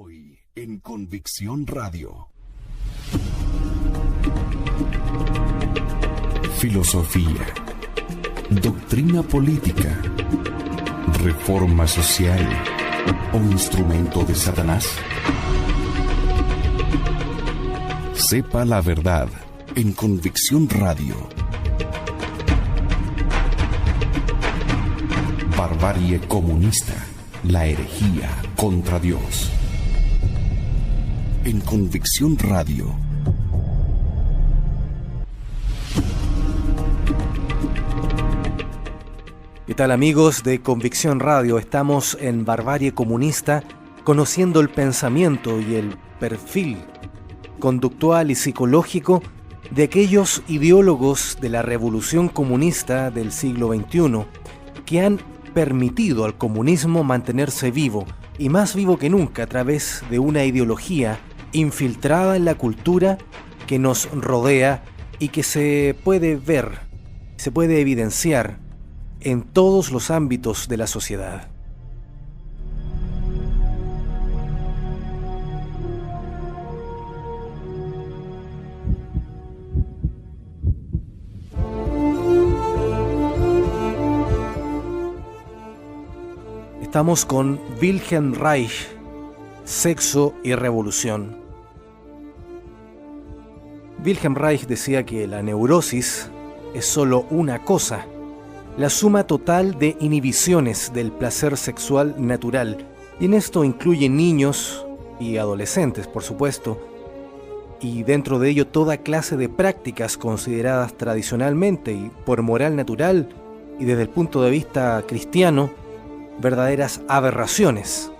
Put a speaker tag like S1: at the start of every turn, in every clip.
S1: Hoy en Convicción Radio. Filosofía, doctrina política, reforma social o instrumento de Satanás. Sepa la verdad en Convicción Radio. Barbarie comunista, la herejía contra Dios. En Convicción Radio.
S2: ¿Qué tal, amigos de Convicción Radio? Estamos en Barbarie Comunista, conociendo el pensamiento y el perfil conductual y psicológico de aquellos ideólogos de la revolución comunista del siglo XXI que han permitido al comunismo mantenerse vivo, y más vivo que nunca, a través de una ideología infiltrada en la cultura que nos rodea y que se puede ver, se puede evidenciar en todos los ámbitos de la sociedad. Estamos con Wilhelm Reich, Sexo y Revolución. Wilhelm Reich decía que la neurosis es solo una cosa, la suma total de inhibiciones del placer sexual natural, y en esto incluye niños y adolescentes, por supuesto, y dentro de ello toda clase de prácticas consideradas tradicionalmente y por moral natural y desde el punto de vista cristiano, verdaderas aberraciones.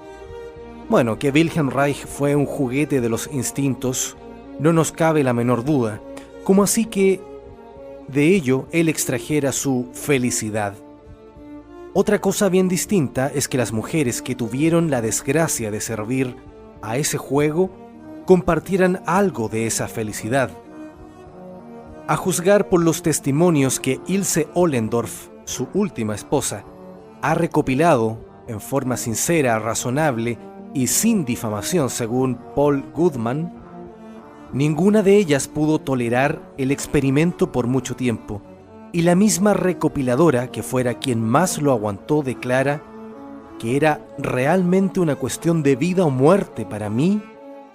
S2: Bueno, que Wilhelm Reich fue un juguete de los instintos, no nos cabe la menor duda, como así que de ello él extrajera su felicidad. Otra cosa bien distinta es que las mujeres que tuvieron la desgracia de servir a ese juego compartieran algo de esa felicidad. A juzgar por los testimonios que Ilse Ollendorf, su última esposa, ha recopilado en forma sincera, razonable y sin difamación, según Paul Goodman, ninguna de ellas pudo tolerar el experimento por mucho tiempo, y la misma recopiladora, que fuera quien más lo aguantó, declara que era realmente una cuestión de vida o muerte para mí,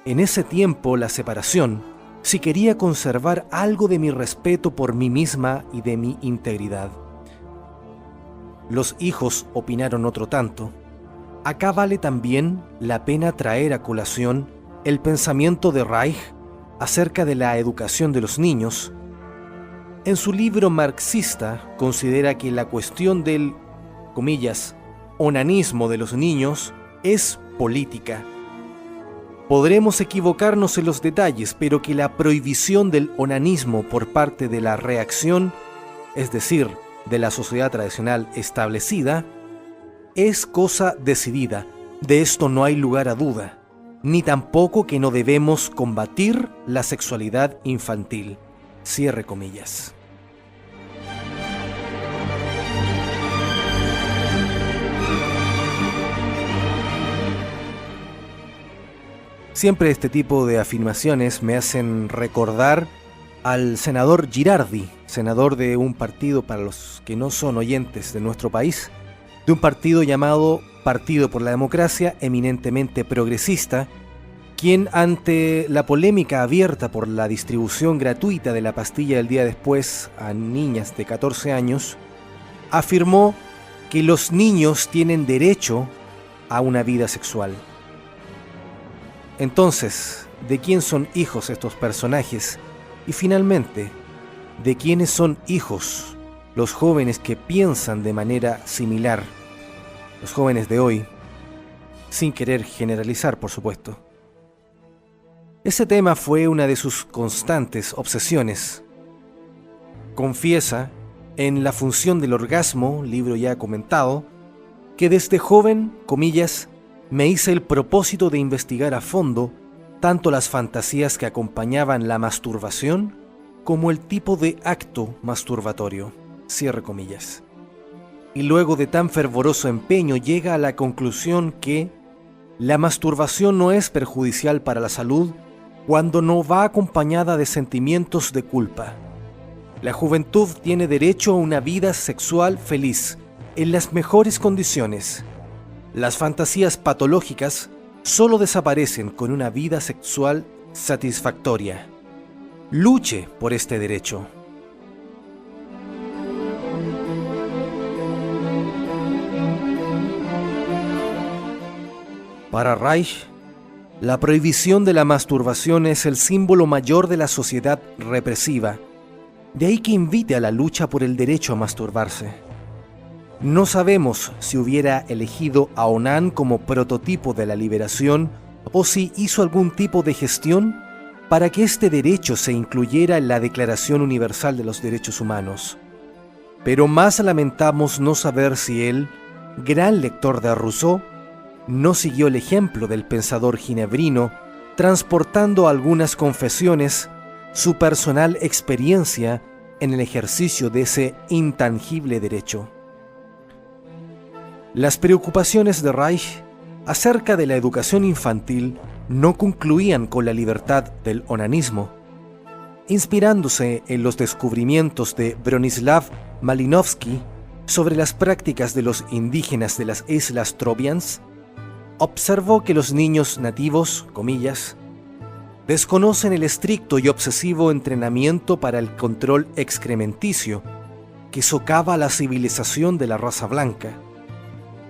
S2: en ese tiempo, la separación, si quería conservar algo de mi respeto por mí misma y de mi integridad. Los hijos opinaron otro tanto. Acá vale también la pena traer a colación el pensamiento de Reich acerca de la educación de los niños. En su libro marxista considera que la cuestión del, comillas, onanismo de los niños es política. Podremos equivocarnos en los detalles, pero que la prohibición del onanismo por parte de la reacción, es decir, de la sociedad tradicional establecida, es cosa decidida. De esto no hay lugar a duda, ni tampoco que no debemos combatir la sexualidad infantil. Cierre comillas. Siempre este tipo de afirmaciones me hacen recordar al senador Girardi, senador de un partido, para los que no son oyentes de nuestro país, de un partido llamado Partido por la Democracia, eminentemente progresista, quien, ante la polémica abierta por la distribución gratuita de la pastilla del día después a niñas de 14 años, afirmó que los niños tienen derecho a una vida sexual. Entonces, ¿de quién son hijos estos personajes? Y finalmente, ¿de quiénes son hijos los jóvenes que piensan de manera similar? Los jóvenes de hoy, sin querer generalizar, por supuesto. Ese tema fue una de sus constantes obsesiones. Confiesa en La función del orgasmo, libro ya comentado, que desde joven, comillas, me hice el propósito de investigar a fondo tanto las fantasías que acompañaban la masturbación como el tipo de acto masturbatorio, cierre comillas. Y luego de tan fervoroso empeño llega a la conclusión que La masturbación no es perjudicial para la salud cuando no va acompañada de sentimientos de culpa. La juventud tiene derecho a una vida sexual feliz, en las mejores condiciones. Las fantasías patológicas solo desaparecen con una vida sexual satisfactoria. Luche por este derecho. Para Reich, la prohibición de la masturbación es el símbolo mayor de la sociedad represiva, de ahí que invite a la lucha por el derecho a masturbarse. No sabemos si hubiera elegido a Onan como prototipo de la liberación o si hizo algún tipo de gestión para que este derecho se incluyera en la Declaración Universal de los Derechos Humanos. Pero más lamentamos no saber si él, gran lector de Rousseau, no siguió el ejemplo del pensador ginebrino, transportando a algunas confesiones su personal experiencia en el ejercicio de ese intangible derecho. Las preocupaciones de Reich acerca de la educación infantil no concluían con la libertad del onanismo. Inspirándose en los descubrimientos de Bronislaw Malinowski sobre las prácticas de los indígenas de las Islas Trobriand, observó que los niños nativos, comillas, desconocen el estricto y obsesivo entrenamiento para el control excrementicio que socava la civilización de la raza blanca.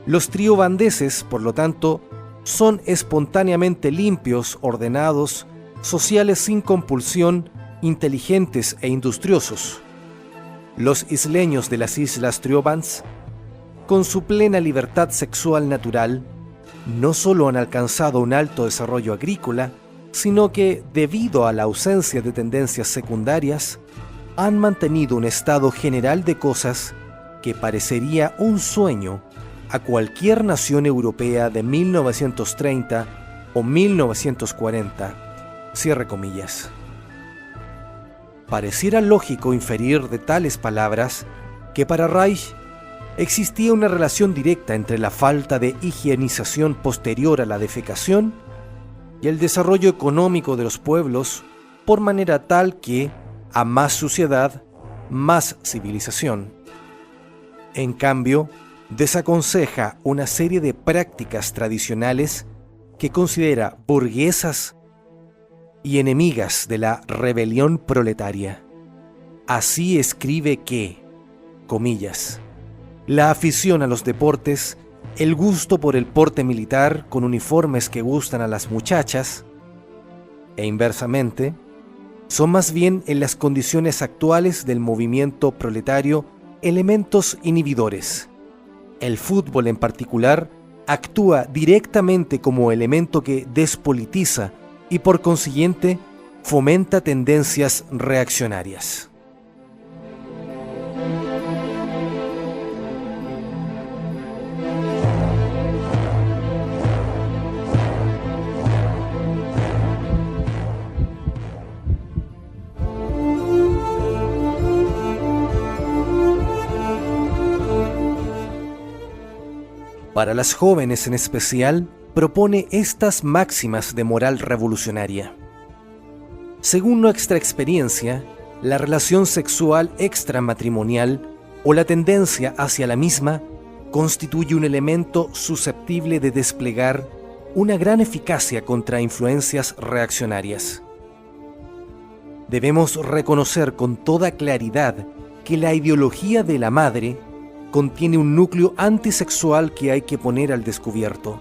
S2: Los triobandeses, por lo tanto, son espontáneamente limpios, ordenados, sociales sin compulsión, inteligentes e industriosos. Los isleños de las Islas Triobands, con su plena libertad sexual natural, no solo han alcanzado un alto desarrollo agrícola, sino que, debido a la ausencia de tendencias secundarias, han mantenido un estado general de cosas que parecería un sueño a cualquier nación europea de 1930 o 1940. Cierre comillas. Pareciera lógico inferir de tales palabras que para Reich existía una relación directa entre la falta de higienización posterior a la defecación y el desarrollo económico de los pueblos, por manera tal que, a más suciedad, más civilización. En cambio, desaconseja una serie de prácticas tradicionales que considera burguesas y enemigas de la rebelión proletaria. Así escribe que, comillas, la afición a los deportes, el gusto por el porte militar con uniformes que gustan a las muchachas, e inversamente, son más bien en las condiciones actuales del movimiento proletario elementos inhibidores. El fútbol en particular actúa directamente como elemento que despolitiza y por consiguiente fomenta tendencias reaccionarias. Para las jóvenes en especial, propone estas máximas de moral revolucionaria. Según nuestra experiencia, la relación sexual extramatrimonial o la tendencia hacia la misma constituye un elemento susceptible de desplegar una gran eficacia contra influencias reaccionarias. Debemos reconocer con toda claridad que la ideología de la madre contiene un núcleo antisexual que hay que poner al descubierto.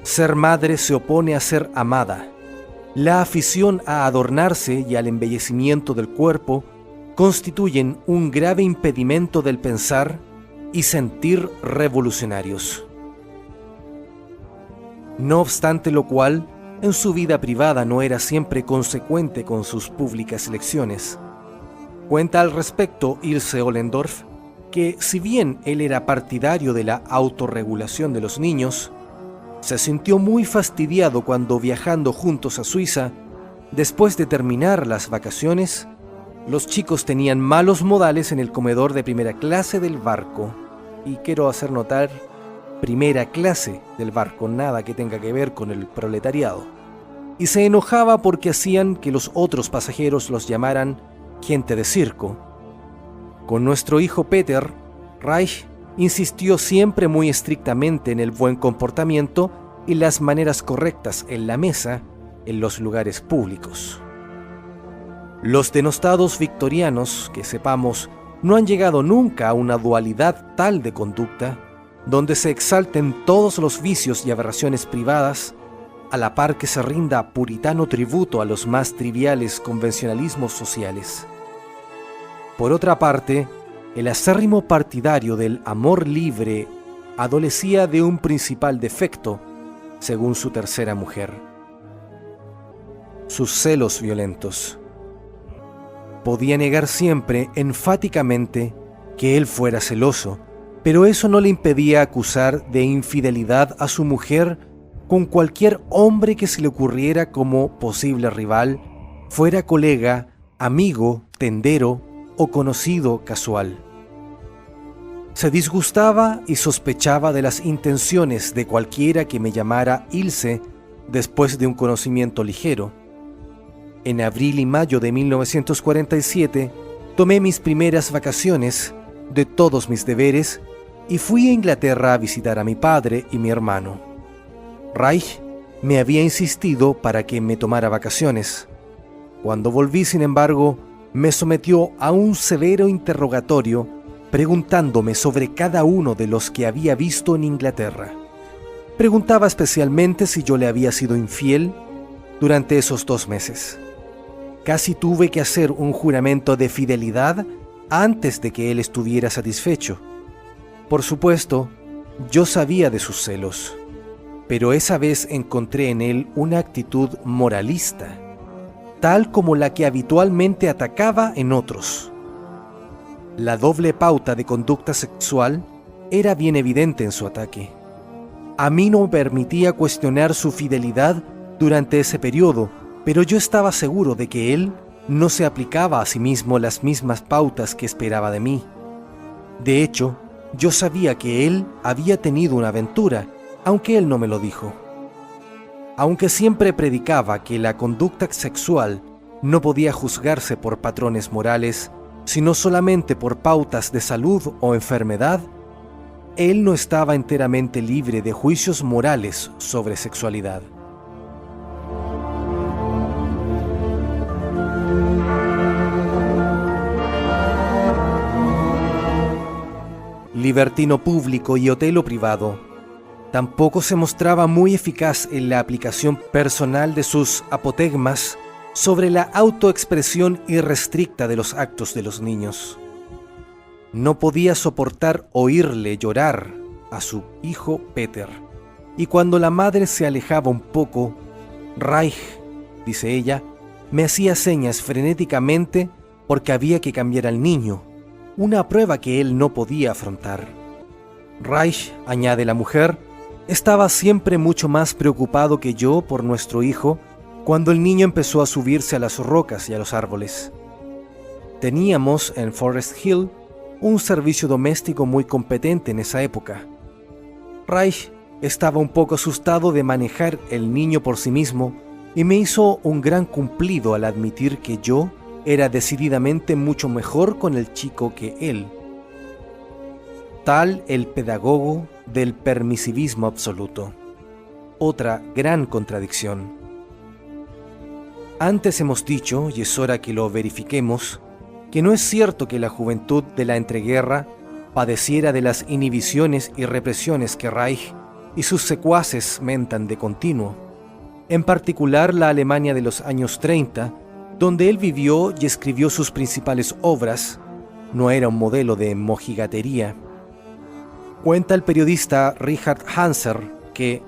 S2: Ser madre se opone a ser amada. La afición a adornarse y al embellecimiento del cuerpo constituyen un grave impedimento del pensar y sentir revolucionarios. No obstante lo cual, en su vida privada no era siempre consecuente con sus públicas elecciones. Cuenta al respecto Ilse Ollendorf que, si bien él era partidario de la autorregulación de los niños, se sintió muy fastidiado cuando, viajando juntos a Suiza, después de terminar las vacaciones, los chicos tenían malos modales en el comedor de primera clase del barco. Y quiero hacer notar primera clase del barco, nada que tenga que ver con el proletariado. Y se enojaba porque hacían que los otros pasajeros los llamaran gente de circo. Con nuestro hijo Peter, Reich insistió siempre muy estrictamente en el buen comportamiento y las maneras correctas en la mesa, en los lugares públicos. Los denostados victorianos, que sepamos, no han llegado nunca a una dualidad tal de conducta, donde se exalten todos los vicios y aberraciones privadas, a la par que se rinda puritano tributo a los más triviales convencionalismos sociales. Por otra parte, el acérrimo partidario del amor libre adolecía de un principal defecto, según su tercera mujer: sus celos violentos. Podía negar siempre enfáticamente que él fuera celoso, pero eso no le impedía acusar de infidelidad a su mujer con cualquier hombre que se le ocurriera como posible rival, fuera colega, amigo, tendero o conocido casual. Se disgustaba y sospechaba de las intenciones de cualquiera que me llamara Ilse después de un conocimiento ligero. En abril y mayo de 1947 tomé mis primeras vacaciones de todos mis deberes y fui a Inglaterra a visitar a mi padre y mi hermano. Reich me había insistido para que me tomara vacaciones. Cuando volví, sin embargo, me sometió a un severo interrogatorio preguntándome sobre cada uno de los que había visto en Inglaterra. Preguntaba especialmente si yo le había sido infiel durante esos 2 meses. Casi tuve que hacer un juramento de fidelidad antes de que él estuviera satisfecho. Por supuesto, yo sabía de sus celos, pero esa vez encontré en él una actitud moralista, tal como la que habitualmente atacaba en otros. La doble pauta de conducta sexual era bien evidente en su ataque. A mí no me permitía cuestionar su fidelidad durante ese periodo, pero yo estaba seguro de que él no se aplicaba a sí mismo las mismas pautas que esperaba de mí. De hecho, yo sabía que él había tenido una aventura, aunque él no me lo dijo. Aunque siempre predicaba que la conducta sexual no podía juzgarse por patrones morales, sino solamente por pautas de salud o enfermedad, él no estaba enteramente libre de juicios morales sobre sexualidad. Libertino público y otelo privado, tampoco se mostraba muy eficaz en la aplicación personal de sus apotegmas sobre la autoexpresión irrestricta de los actos de los niños. No podía soportar oírle llorar a su hijo Peter, y cuando la madre se alejaba un poco, Reich, dice ella, me hacía señas frenéticamente porque había que cambiar al niño, una prueba que él no podía afrontar. Reich, añade la mujer, estaba siempre mucho más preocupado que yo por nuestro hijo cuando el niño empezó a subirse a las rocas y a los árboles. Teníamos en Forest Hill un servicio doméstico muy competente en esa época. Reich estaba un poco asustado de manejar el niño por sí mismo y me hizo un gran cumplido al admitir que yo era decididamente mucho mejor con el chico que él. Tal el pedagogo del permisivismo absoluto. Otra gran contradicción. Antes hemos dicho, y es hora que lo verifiquemos, que no es cierto que la juventud de la entreguerra padeciera de las inhibiciones y represiones que Reich y sus secuaces mentan de continuo. En particular la Alemania de los años 30, donde él vivió y escribió sus principales obras, no era un modelo de mojigatería. Cuenta el periodista Richard Hanser que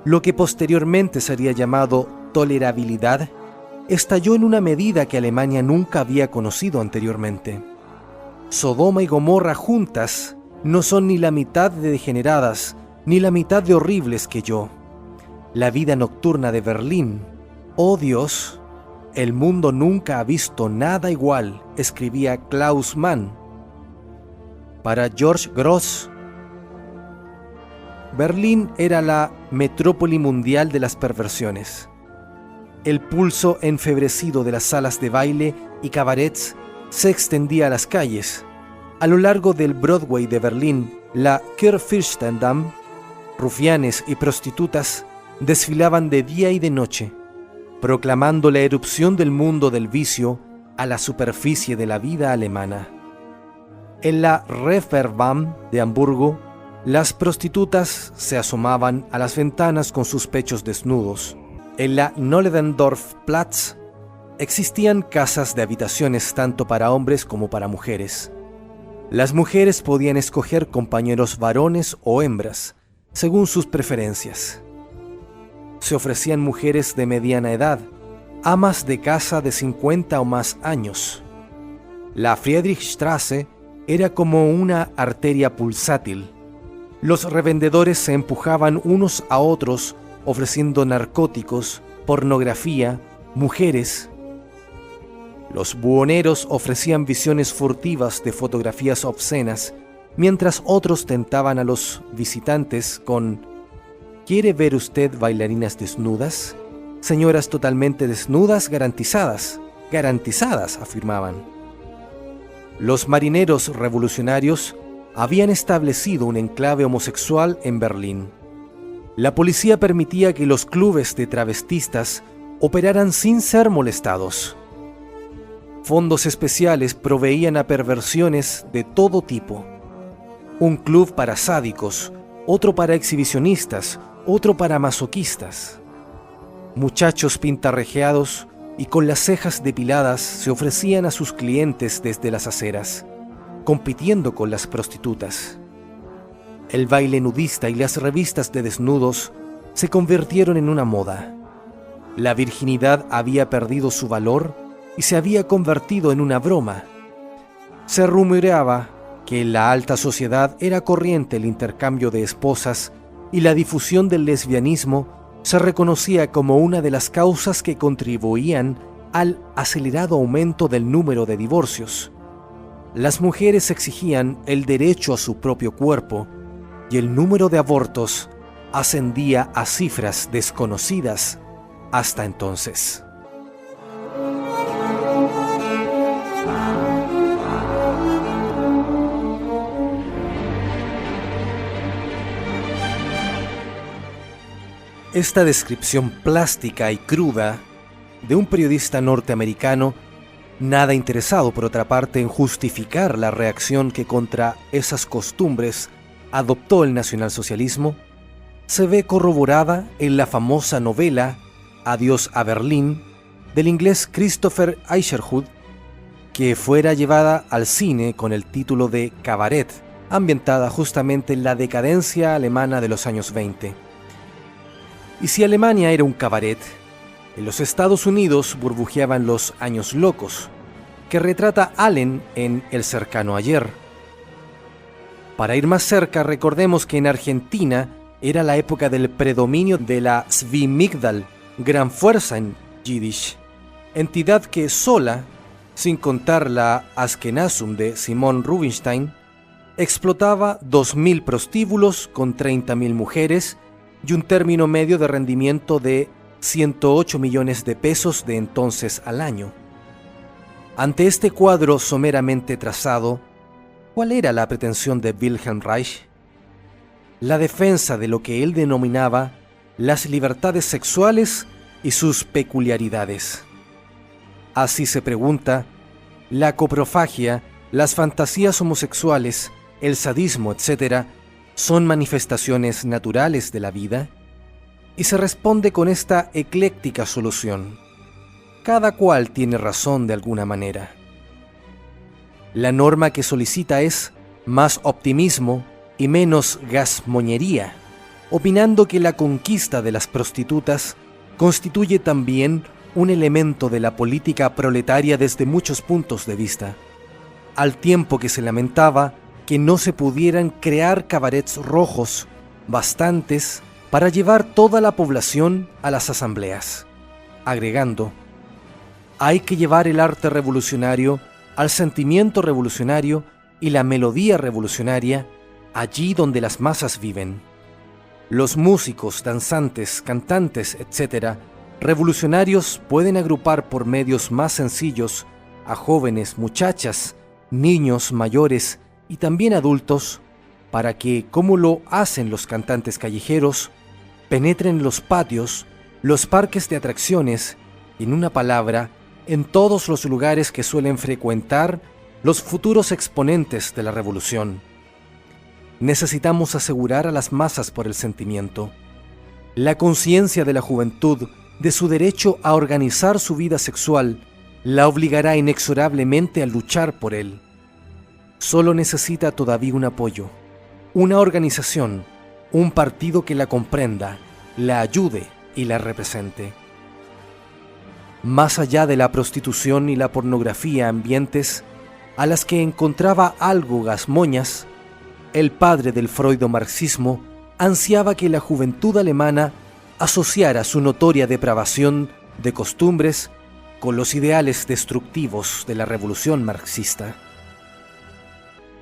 S2: lo que posteriormente sería llamado tolerabilidad estalló en una medida que Alemania nunca había conocido anteriormente. Sodoma y Gomorra juntas no son ni la mitad de degeneradas ni la mitad de horribles que yo. La vida nocturna de Berlín, oh Dios, el mundo nunca ha visto nada igual, escribía Klaus Mann. Para George Grosz, Berlín era la metrópoli mundial de las perversiones. El pulso enfebrecido de las salas de baile y cabarets se extendía a las calles. A lo largo del Broadway de Berlín, la Kurfürstendamm, rufianes y prostitutas desfilaban de día y de noche, proclamando la erupción del mundo del vicio a la superficie de la vida alemana. En la Reeperbahn de Hamburgo, las prostitutas se asomaban a las ventanas con sus pechos desnudos. En la Nollendorfplatz existían casas de habitaciones tanto para hombres como para mujeres. Las mujeres podían escoger compañeros varones o hembras, según sus preferencias. Se ofrecían mujeres de mediana edad, amas de casa de 50 o más años. La Friedrichstraße era como una arteria pulsátil. Los revendedores se empujaban unos a otros ofreciendo narcóticos, pornografía, mujeres. Los buhoneros ofrecían visiones furtivas de fotografías obscenas, mientras otros tentaban a los visitantes con ¿quiere ver usted bailarinas desnudas? Señoras totalmente desnudas garantizadas, afirmaban. Los marineros revolucionarios habían establecido un enclave homosexual en Berlín. La policía permitía que los clubes de travestistas operaran sin ser molestados. Fondos especiales proveían a perversiones de todo tipo. Un club para sádicos, otro para exhibicionistas, otro para masoquistas. Muchachos pintarrejeados y con las cejas depiladas se ofrecían a sus clientes desde las aceras, compitiendo con las prostitutas. El baile nudista y las revistas de desnudos se convirtieron en una moda. La virginidad había perdido su valor y se había convertido en una broma. Se rumoreaba que en la alta sociedad era corriente el intercambio de esposas y la difusión del lesbianismo se reconocía como una de las causas que contribuían al acelerado aumento del número de divorcios. Las mujeres exigían el derecho a su propio cuerpo y el número de abortos ascendía a cifras desconocidas hasta entonces. Esta descripción plástica y cruda de un periodista norteamericano, nada interesado por otra parte en justificar la reacción que contra esas costumbres adoptó el nacionalsocialismo, se ve corroborada en la famosa novela Adiós a Berlín del inglés Christopher Isherwood, que fuera llevada al cine con el título de Cabaret, ambientada justamente en la decadencia alemana de los años 20. Y si Alemania era un cabaret, en los Estados Unidos burbujeaban los años locos, que retrata Allen en El cercano ayer. Para ir más cerca, recordemos que en Argentina era la época del predominio de la Zwimigdal, gran fuerza en Yiddish, entidad que sola, sin contar la Askenazum de Simón Rubinstein, explotaba 2.000 prostíbulos con 30.000 mujeres y un término medio de rendimiento de 108 millones de pesos de entonces al año. Ante este cuadro someramente trazado, ¿cuál era la pretensión de Wilhelm Reich? La defensa de lo que él denominaba las libertades sexuales y sus peculiaridades. Así se pregunta, la coprofagia, las fantasías homosexuales, el sadismo, etc., ¿son manifestaciones naturales de la vida? Y se responde con esta ecléctica solución. Cada cual tiene razón de alguna manera. La norma que solicita es más optimismo y menos gasmoñería, opinando que la conquista de las prostitutas constituye también un elemento de la política proletaria desde muchos puntos de vista, al tiempo que se lamentaba que no se pudieran crear cabarets rojos, bastantes para llevar toda la población a las asambleas, agregando, hay que llevar el arte revolucionario al sentimiento revolucionario y la melodía revolucionaria allí donde las masas viven. Los músicos, danzantes, cantantes, etc., revolucionarios pueden agrupar por medios más sencillos a jóvenes, muchachas, niños, mayores y también adultos para que, como lo hacen los cantantes callejeros, penetren los patios, los parques de atracciones y, en una palabra, en todos los lugares que suelen frecuentar los futuros exponentes de la revolución. Necesitamos asegurar a las masas por el sentimiento, la conciencia de la juventud de su derecho a organizar su vida sexual la obligará inexorablemente a luchar por él. Solo necesita todavía un apoyo, una organización, un partido que la comprenda, la ayude y la represente. Más allá de la prostitución y la pornografía, ambientes a las que encontraba algo Gasmoñas, el padre del freudomarxismo ansiaba que la juventud alemana asociara su notoria depravación de costumbres con los ideales destructivos de la revolución marxista.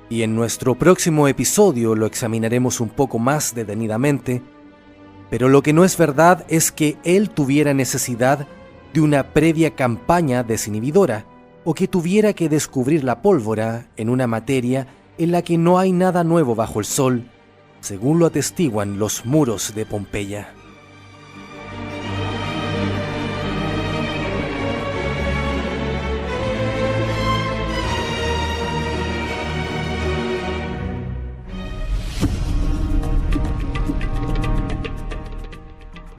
S2: Y en nuestro próximo episodio lo examinaremos un poco más detenidamente, pero lo que no es verdad es que él tuviera necesidad de una previa campaña desinhibidora o que tuviera que descubrir la pólvora en una materia en la que no hay nada nuevo bajo el sol, según lo atestiguan los muros de Pompeya.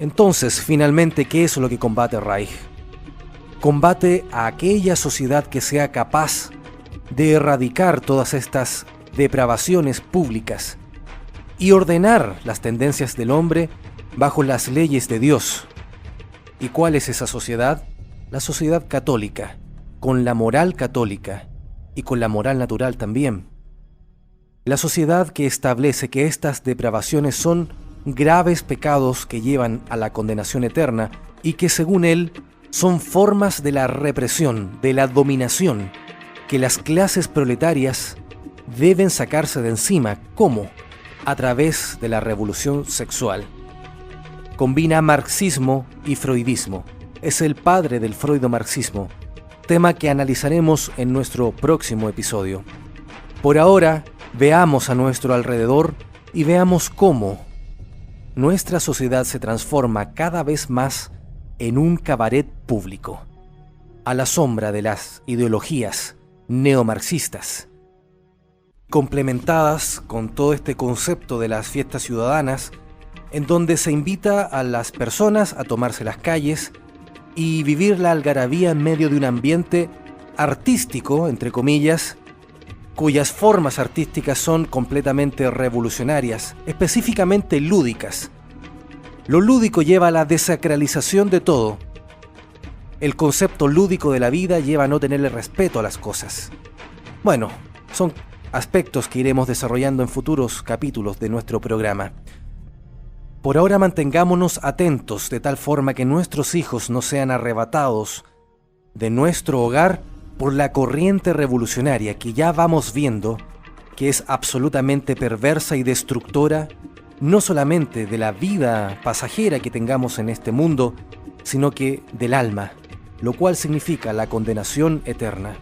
S2: Entonces, finalmente, ¿qué es lo que combate Reich? Combate a aquella sociedad que sea capaz de erradicar todas estas depravaciones públicas y ordenar las tendencias del hombre bajo las leyes de Dios. ¿Y cuál es esa sociedad? La sociedad católica, con la moral católica y con la moral natural también. La sociedad que establece que estas depravaciones son graves pecados que llevan a la condenación eterna y que, según él, son formas de la represión, de la dominación, que las clases proletarias deben sacarse de encima. ¿Cómo? A través de la revolución sexual. Combina marxismo y freudismo. Es el padre del freudomarxismo, tema que analizaremos en nuestro próximo episodio. Por ahora, veamos a nuestro alrededor y veamos cómo nuestra sociedad se transforma cada vez más en un cabaret público, a la sombra de las ideologías neomarxistas, complementadas con todo este concepto de las fiestas ciudadanas, en donde se invita a las personas a tomarse las calles y vivir la algarabía en medio de un ambiente artístico, entre comillas, cuyas formas artísticas son completamente revolucionarias, específicamente lúdicas. Lo lúdico lleva a la desacralización de todo. El concepto lúdico de la vida lleva a no tenerle respeto a las cosas. Bueno, son aspectos que iremos desarrollando en futuros capítulos de nuestro programa. Por ahora mantengámonos atentos de tal forma que nuestros hijos no sean arrebatados de nuestro hogar por la corriente revolucionaria que ya vamos viendo que es absolutamente perversa y destructora, no solamente de la vida pasajera que tengamos en este mundo, sino que del alma, lo cual significa la condenación eterna.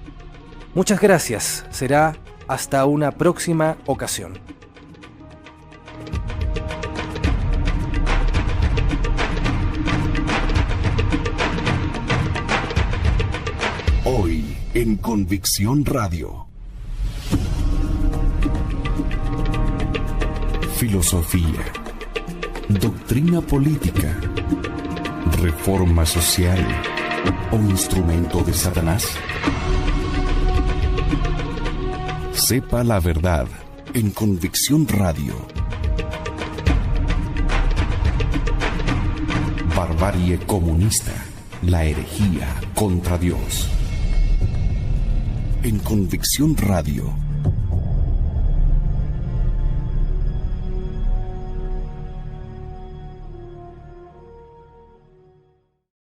S2: Muchas gracias, será hasta una próxima ocasión.
S1: Hoy en Convicción Radio. Filosofía, doctrina política, reforma social o instrumento de Satanás. Sepa la verdad en Convicción Radio. Barbarie comunista, la herejía contra Dios. En Convicción Radio